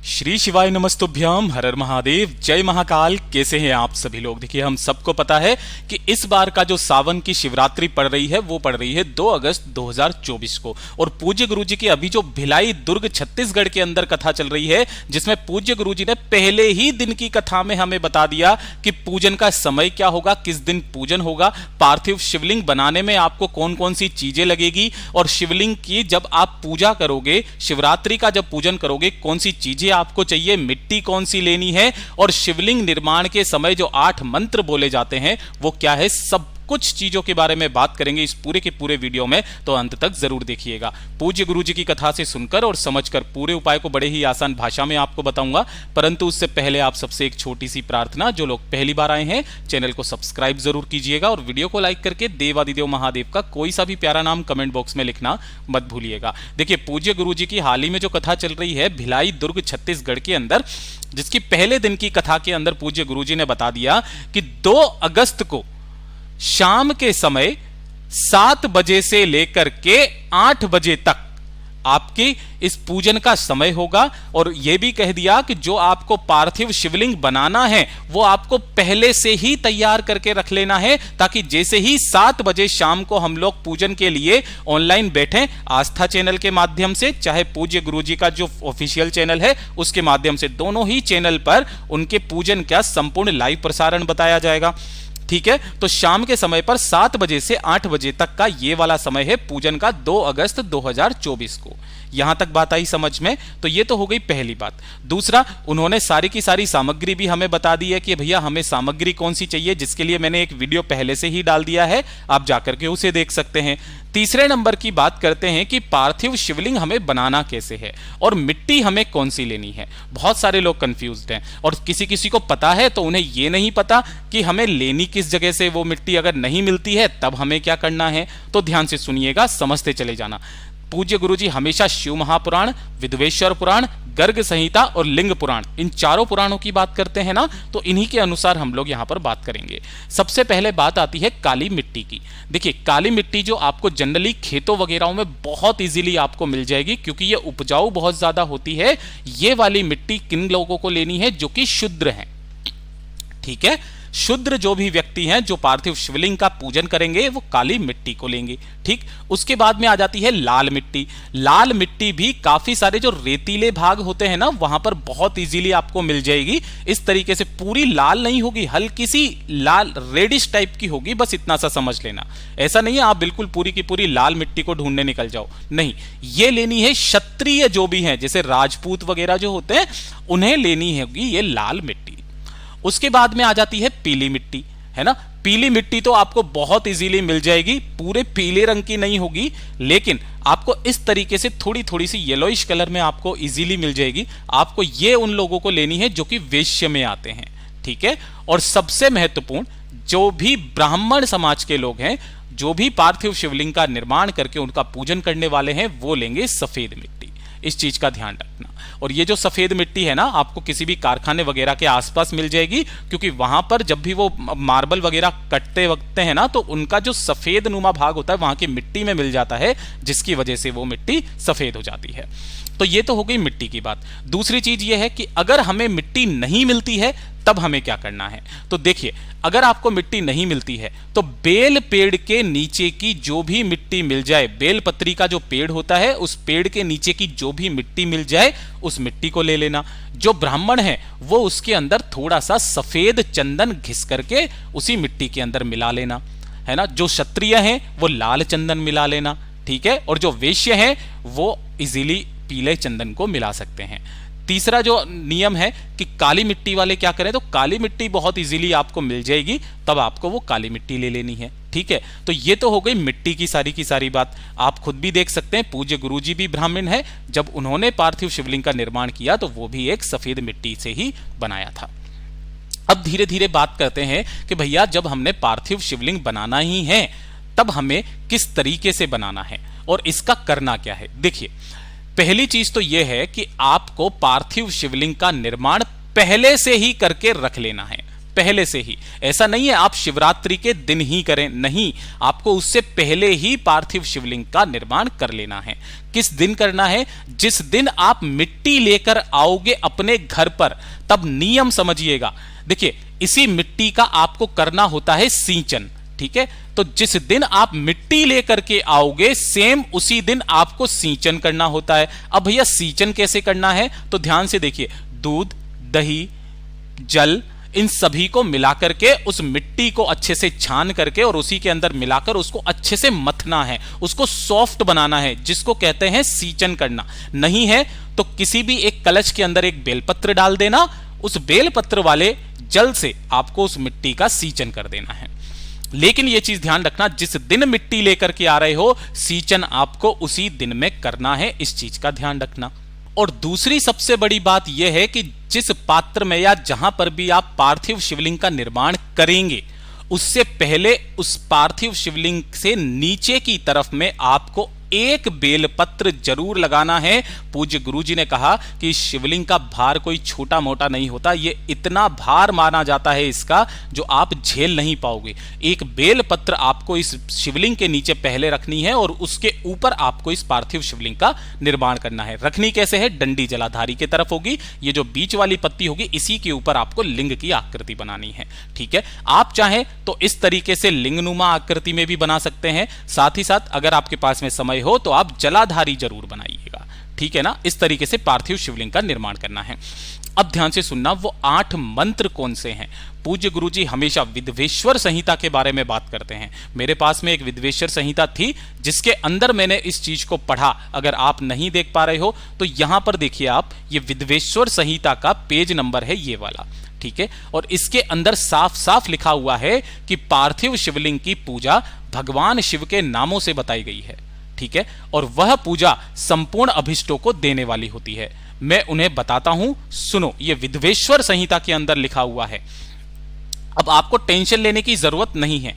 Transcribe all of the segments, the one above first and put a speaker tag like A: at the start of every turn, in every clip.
A: श्री शिवाय नमस्तुभ्यम, हर हर महादेव, जय महाकाल। कैसे हैं आप सभी लोग? देखिए, हम सबको पता है कि इस बार का जो सावन की शिवरात्रि पड़ रही है वो पड़ रही है 2 अगस्त 2024 को। और पूज्य गुरुजी की अभी जो भिलाई दुर्ग छत्तीसगढ़ के अंदर कथा चल रही है, जिसमें पूज्य गुरुजी ने पहले ही दिन की कथा में हमें बता दिया कि पूजन का समय क्या होगा, किस दिन पूजन होगा, पार्थिव शिवलिंग बनाने में आपको कौन कौन सी चीजें लगेगी, और शिवलिंग की जब आप पूजा करोगे, शिवरात्रि का जब पूजन करोगे, कौन सी चीजें आपको चाहिए, मिट्टी कौन सी लेनी है, और शिवलिंग निर्माण के समय जो 8 मंत्र बोले जाते हैं वो क्या है, सब कुछ चीजों के बारे में बात करेंगे इस पूरे के पूरे वीडियो में। तो अंत तक जरूर देखिएगा। पूज्य गुरुजी की कथा से सुनकर और समझकर पूरे उपाय को बड़े ही आसान भाषा में आपको बताऊंगा, परंतु उससे पहले आप सबसे एक छोटी सी प्रार्थना, जो लोग पहली बार आए हैं चैनल को सब्सक्राइब जरूर कीजिएगा और वीडियो को लाइक करके देवादिदेव महादेव का कोई सा भी प्यारा नाम कमेंट बॉक्स में लिखना मत भूलिएगा। देखिए, पूज्य गुरुजी की हाल ही में जो कथा चल रही है भिलाई दुर्ग छत्तीसगढ़ के अंदर, जिसकी पहले दिन की कथा के अंदर पूज्य गुरुजी ने बता दिया कि 2 अगस्त को शाम के समय 7 बजे से लेकर के 8 बजे तक आपकी इस पूजन का समय होगा। और यह भी कह दिया कि जो आपको पार्थिव शिवलिंग बनाना है वो आपको पहले से ही तैयार करके रख लेना है, ताकि जैसे ही 7 बजे शाम को हम लोग पूजन के लिए ऑनलाइन बैठें, आस्था चैनल के माध्यम से, चाहे पूज्य गुरुजी का जो ऑफिशियल चैनल है उसके माध्यम से, दोनों ही चैनल पर उनके पूजन का संपूर्ण लाइव प्रसारण बताया जाएगा। ठीक है, तो शाम के समय पर 7 बजे से 8 बजे तक का ये वाला समय है पूजन का, 2 अगस्त 2024 को। यहां तक बात आई समझ में? तो ये तो हो गई पहली बात। दूसरा, उन्होंने सारी की सारी सामग्री भी हमें बता दी है कि भैया हमें सामग्री कौन सी चाहिए, जिसके लिए मैंने एक वीडियो पहले से ही डाल दिया है, आप जाकर के उसे देख सकते हैं। तीसरे नंबर की बात करते हैं कि पार्थिव शिवलिंग हमें बनाना कैसे है और मिट्टी हमें कौन सी लेनी है। बहुत सारे लोग कंफ्यूज्ड हैं और किसी किसी को पता है तो उन्हें यह नहीं पता कि हमें लेनी किस जगह से वो मिट्टी, अगर नहीं मिलती है तब हमें क्या करना है। तो ध्यान से सुनिएगा, समझते चले जाना। पूज्य गुरुजी हमेशा शिव महापुराण, विधवेश्वर पुराण, गर्ग संहिता और लिंग पुराण, इन चारों पुराणों की बात करते हैं ना, तो इन्हीं के अनुसार हम लोग यहां पर बात करेंगे। सबसे पहले बात आती है काली मिट्टी की। देखिए, काली मिट्टी जो आपको जनरली खेतों वगैरह में बहुत इजीली आपको मिल जाएगी, क्योंकि ये उपजाऊ बहुत ज्यादा होती है। ये वाली मिट्टी किन लोगों को लेनी है? जो कि शूद्र हैं। ठीक है, शूद्र जो भी व्यक्ति हैं जो पार्थिव शिवलिंग का पूजन करेंगे वो काली मिट्टी को लेंगे। ठीक, उसके बाद में आ जाती है लाल मिट्टी। लाल मिट्टी भी काफी सारे जो रेतीले भाग होते हैं ना, वहां पर बहुत इजीली आपको मिल जाएगी। इस तरीके से पूरी लाल नहीं होगी, हल्की सी लाल रेडिश टाइप की होगी, बस इतना सा समझ लेना। ऐसा नहीं है आप बिल्कुल पूरी की पूरी लाल मिट्टी को ढूंढने निकल जाओ, नहीं। ये लेनी है क्षत्रिय जो भी हैं, जैसे राजपूत वगैरह जो होते हैं, उन्हें लेनी होगी ये लाल मिट्टी। उसके बाद में आ जाती है पीली मिट्टी, है ना। पीली मिट्टी तो आपको बहुत इजीली मिल जाएगी, पूरे पीले रंग की नहीं होगी, लेकिन आपको इस तरीके से थोड़ी थोड़ी सी येलोइश कलर में आपको इजीली मिल जाएगी। आपको ये उन लोगों को लेनी है जो कि वैश्य में आते हैं। ठीक है, और सबसे महत्वपूर्ण, जो भी ब्राह्मण समाज के लोग हैं, जो भी पार्थिव शिवलिंग का निर्माण करके उनका पूजन करने वाले हैं, वो लेंगे सफेद मिट्टी। इस चीज का ध्यान रखना। और ये जो सफेद मिट्टी है ना, आपको किसी भी कारखाने वगैरह के आसपास मिल जाएगी, क्योंकि वहां पर जब भी वो मार्बल वगैरह कटते वक्त है ना, तो उनका जो सफेद नुमा भाग होता है वहां की मिट्टी में मिल जाता है, जिसकी वजह से वो मिट्टी सफेद हो जाती है। तो ये तो हो गई मिट्टी की बात। दूसरी चीज ये है कि अगर हमें मिट्टी नहीं मिलती है तब हमें क्या करना है। तो देखिए, अगर आपको मिट्टी नहीं मिलती है तो बेल पेड़ के नीचे की जो भी मिट्टी मिल जाए, बेल पत्री का जो पेड़ होता है, उस पेड़ के नीचे की जो भी मिट्टी मिल जाए उस मिट्टी को ले लेना। जो ब्राह्मण है वो उसके अंदर थोड़ा सा सफेद चंदन घिस करके उसी मिट्टी के अंदर मिला लेना, है ना। जो क्षत्रिय हैं वो लाल चंदन मिला लेना, ठीक है। और जो वैश्य हैं वो इजीली पीले चंदन को मिला सकते हैं। तीसरा जो नियम है कि काली मिट्टी वाले क्या करें, तो काली मिट्टी बहुत इजीली आपको मिल जाएगी, तब आपको वो काली मिट्टी ले लेनी है। ठीक है, तो ये तो हो गई मिट्टी की सारी बात। आप खुद भी देख सकते हैं, पूज्य गुरुजी भी ब्राह्मण है, जब उन्होंने पार्थिव शिवलिंग का निर्माण किया तो वो भी एक सफेद मिट्टी से ही बनाया था। अब धीरे धीरे बात करते हैं कि भैया जब हमने पार्थिव शिवलिंग बनाना ही है तब हमें किस तरीके से बनाना है और इसका करना क्या है। देखिए, पहली चीज तो यह है कि आपको पार्थिव शिवलिंग का निर्माण पहले से ही करके रख लेना है। पहले से ही। ऐसा नहीं है आप शिवरात्रि के दिन ही करें, नहीं, आपको उससे पहले ही पार्थिव शिवलिंग का निर्माण कर लेना है। किस दिन करना है? जिस दिन आप मिट्टी लेकर आओगे अपने घर पर, तब नियम समझिएगा। देखिए, इसी मिट्टी का आपको करना होता है सींचन, ठीक है? तो जिस दिन आप मिट्टी लेकर के आओगे, सेम उसी दिन आपको सींचन करना होता है। अब भैया सींचन कैसे करना है? तो ध्यान से देखिए, दूध, दही, जल, इन सभी को मिलाकर के उस मिट्टी को अच्छे से छान करके और उसी के अंदर मिलाकर उसको अच्छे से मथना है, उसको सॉफ्ट बनाना है, जिसको कहते हैं सींचन करना। नहीं है तो किसी भी एक कलश के अंदर एक बेलपत्र डाल देना, उस बेलपत्र वाले जल से आपको उस मिट्टी का सींचन कर देना है। लेकिन यह चीज ध्यान रखना, जिस दिन मिट्टी लेकर के आ रहे हो, सींचन आपको उसी दिन में करना है, इस चीज का ध्यान रखना। और दूसरी सबसे बड़ी बात यह है कि जिस पात्र में या जहां पर भी आप पार्थिव शिवलिंग का निर्माण करेंगे, उससे पहले उस पार्थिव शिवलिंग से नीचे की तरफ में आपको एक बेलपत्र जरूर लगाना है। पूज्य गुरुजी ने कहा कि शिवलिंग का भार कोई छोटा मोटा नहीं होता, ये इतना भार माना जाता है इसका जो आप झेल नहीं पाओगे। एक बेलपत्र आपको इस शिवलिंग के नीचे पहले रखनी है और उसके ऊपर आपको इस पार्थिव शिवलिंग का निर्माण करना है। रखनी कैसे है? डंडी जलाधारी की तरफ होगी, ये जो बीच वाली पत्ती होगी इसी के ऊपर आपको लिंग की आकृति बनानी है, ठीक है? आप चाहें तो इस तरीके से लिंगनुमा आकृति में भी बना सकते हैं, साथ ही साथ अगर आपके पास में समय हो तो आप जलाधारी जरूर बनाइएगा, ठीक है ना? इस तरीके से पार्थिव शिवलिंग का निर्माण करना है। अब ध्यान से सुनना, वो 8 मंत्र कौन से हैं? पूज्य गुरुजी हमेशा विद्वेश्वर संहिता के बारे में बात करते हैं। मेरे पास में एक विद्वेश्वर संहिता थी जिसके अंदर मैंने इस चीज को पढ़ा। अगर आप नहीं देख पा रहे हो तो यहां पर देखिए आप, ये विद्वेश्वर संहिता का पेज नंबर है ये वाला, ठीक है? और इसके अंदर साफ साफ लिखा हुआ है कि पार्थिव शिवलिंग की पूजा भगवान शिव के नामों से बताई गई है, ठीक है? और वह पूजा संपूर्ण अभिष्टों को देने वाली होती है। मैं उन्हें बताता हूं, सुनो। यह विद्वेश्वर संहिता के अंदर लिखा हुआ है। अब आपको टेंशन लेने की जरूरत नहीं है,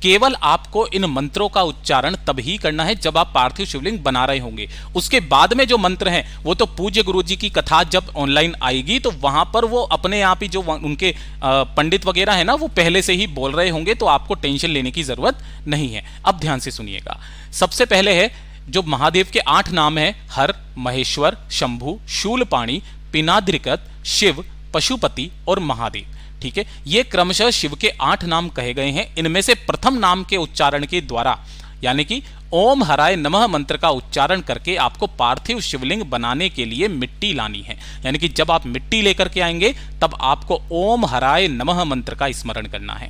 A: केवल आपको इन मंत्रों का उच्चारण तभी करना है जब आप पार्थिव शिवलिंग बना रहे होंगे। उसके बाद में जो मंत्र हैं वो तो पूज्य गुरुजी की कथा जब ऑनलाइन आएगी तो वहां पर वो अपने आप ही जो उनके पंडित वगैरह है ना, वो पहले से ही बोल रहे होंगे, तो आपको टेंशन लेने की जरूरत नहीं है। अब ध्यान से सुनिएगा। सबसे पहले है जो महादेव के 8 नाम है, हर, महेश्वर, शंभु, शूलपाणी, पिनाद्रिकत, शिव, पशुपति और महादेव, ठीक है? ये क्रमशः शिव के 8 नाम कहे गए हैं। इनमें से प्रथम नाम के उच्चारण के द्वारा, यानी कि ओम हराय नमः मंत्र का उच्चारण करके आपको पार्थिव शिवलिंग बनाने के लिए मिट्टी लानी है। यानी कि जब आप मिट्टी लेकर के आएंगे तब आपको ओम हराय नमः मंत्र का स्मरण करना है।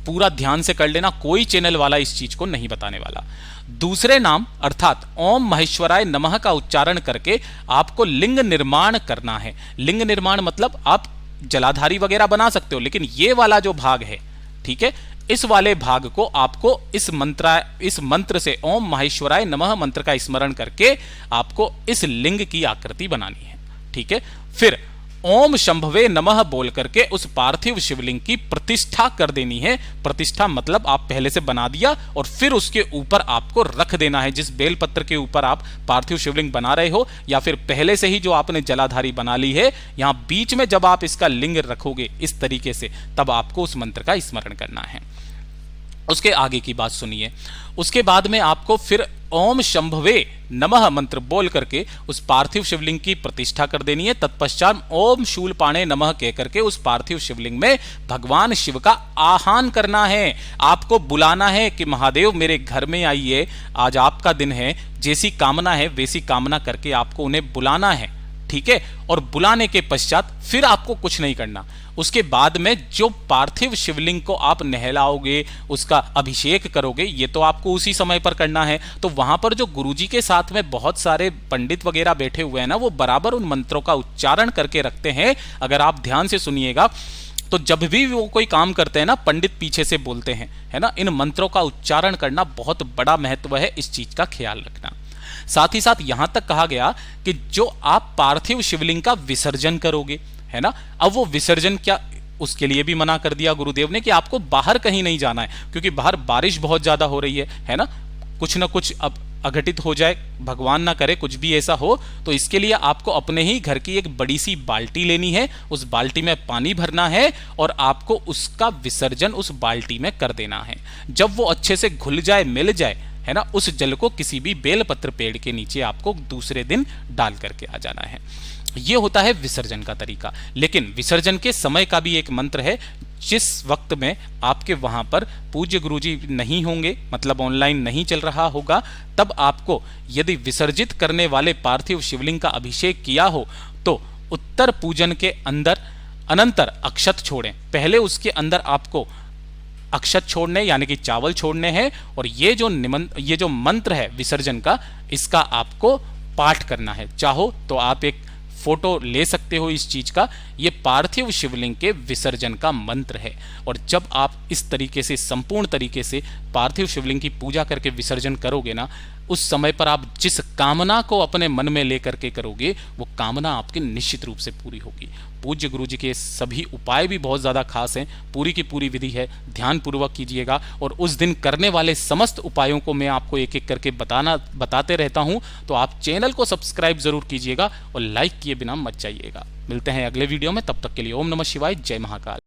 A: पूरा ध्यान से कर लेना, कोई चैनल वाला इस चीज को नहीं बताने वाला। दूसरे नाम अर्थात ओम महेश्वराय नमः का उच्चारण करके आपको लिंग निर्माण करना है। लिंग निर्माण मतलब आप जलाधारी वगैरह बना सकते हो, लेकिन ये वाला जो भाग है, ठीक है, इस वाले भाग को आपको इस मंत्र से ओम महेश्वराय नमः मंत्र का स्मरण करके आपको इस लिंग की आकृति बनानी है, ठीक है? फिर ओम शंभवे नमः बोल करके उस पार्थिव शिवलिंग की प्रतिष्ठा कर देनी है। प्रतिष्ठा मतलब आप पहले से बना दिया और फिर उसके ऊपर आपको रख देना है। जिस बेलपत्र के ऊपर आप पार्थिव शिवलिंग बना रहे हो या फिर पहले से ही जो आपने जलाधारी बना ली है, यहां बीच में जब आप इसका लिंग रखोगे इस तरीके से, तब आपको उस मंत्र का स्मरण करना है। उसके आगे की बात सुनिए। उसके बाद में आपको फिर ओम शंभवे नमः मंत्र बोल करके उस पार्थिव शिवलिंग की प्रतिष्ठा कर देनी है। तत्पश्चात ओम शूलपाणे नमः कह करके उस पार्थिव शिवलिंग में भगवान शिव का आह्वान करना है। आपको बुलाना है कि महादेव मेरे घर में आइए, आज आपका दिन है, जैसी कामना है वैसी कामना करके आपको उन्हें बुलाना है, ठीक है? और बुलाने के पश्चात फिर आपको कुछ नहीं करना। उसके बाद में जो पार्थिव शिवलिंग को आप नहलाओगे, उसका अभिषेक करोगे, ये तो आपको उसी समय पर करना है। तो वहां पर जो गुरुजी के साथ में बहुत सारे पंडित वगैरह बैठे हुए हैं ना, वो बराबर उन मंत्रों का उच्चारण करके रखते हैं। अगर आप ध्यान से सुनिएगा तो जब भी वो कोई काम करते हैं ना, पंडित पीछे से बोलते हैं, है ना? इन मंत्रों का उच्चारण करना बहुत बड़ा महत्व है, इस चीज का ख्याल रखना। साथ ही साथ यहां तक कहा गया कि जो आप पार्थिव शिवलिंग का विसर्जन करोगे, है ना, अब वो विसर्जन क्या, उसके लिए भी मना कर दिया गुरुदेव ने कि आपको बाहर कहीं नहीं जाना है, क्योंकि बाहर बारिश बहुत ज्यादा हो रही है ना? कुछ ना कुछ अब अघटित हो जाए, भगवान ना करे कुछ भी ऐसा हो, तो इसके लिए आपको अपने ही घर की एक बड़ी सी बाल्टी लेनी है, उस बाल्टी में पानी भरना है और आपको उसका विसर्जन उस बाल्टी में कर देना है। जब वो अच्छे से घुल जाए, मिल जाए, है ना, उस जल को किसी भी बेलपत्र पेड़ के नीचे आपको दूसरे दिन डाल करके आ जाना है। ये होता है विसर्जन का तरीका। लेकिन विसर्जन के समय का भी एक मंत्र है। जिस वक्त में आपके वहां पर पूज्य गुरुजी नहीं होंगे, मतलब ऑनलाइन नहीं चल रहा होगा, तब आपको यदि विसर्जित करने वाले पार्थिव शिवलिंग का अभिषेक किया हो तो उत्तर पूजन के अंदर अनंतर अक्षत छोड़ें। पहले उसके अंदर आपको अक्षत छोड़ने यानी कि चावल छोड़ने हैं, और ये जो मंत्र है विसर्जन का, इसका आपको पाठ करना है। चाहो तो आप एक फोटो ले सकते हो इस चीज का। ये पार्थिव शिवलिंग के विसर्जन का मंत्र है। और जब आप इस तरीके से संपूर्ण तरीके से पार्थिव शिवलिंग की पूजा करके विसर्जन करोगे ना, उस समय पर आप जिस कामना को अपने मन में लेकर के करोगे, वो कामना आपकी निश्चित रूप से पूरी होगी। पूज्य गुरु जी के सभी उपाय भी बहुत ज़्यादा खास हैं, पूरी की पूरी विधि है, ध्यान पूर्वक कीजिएगा। और उस दिन करने वाले समस्त उपायों को मैं आपको एक एक करके बताते रहता हूं, तो आप चैनल को सब्सक्राइब जरूर कीजिएगा और लाइक किए बिना मत जाइएगा। मिलते हैं अगले वीडियो में, तब तक के लिए ओम नमः शिवाय, जय महाकाल।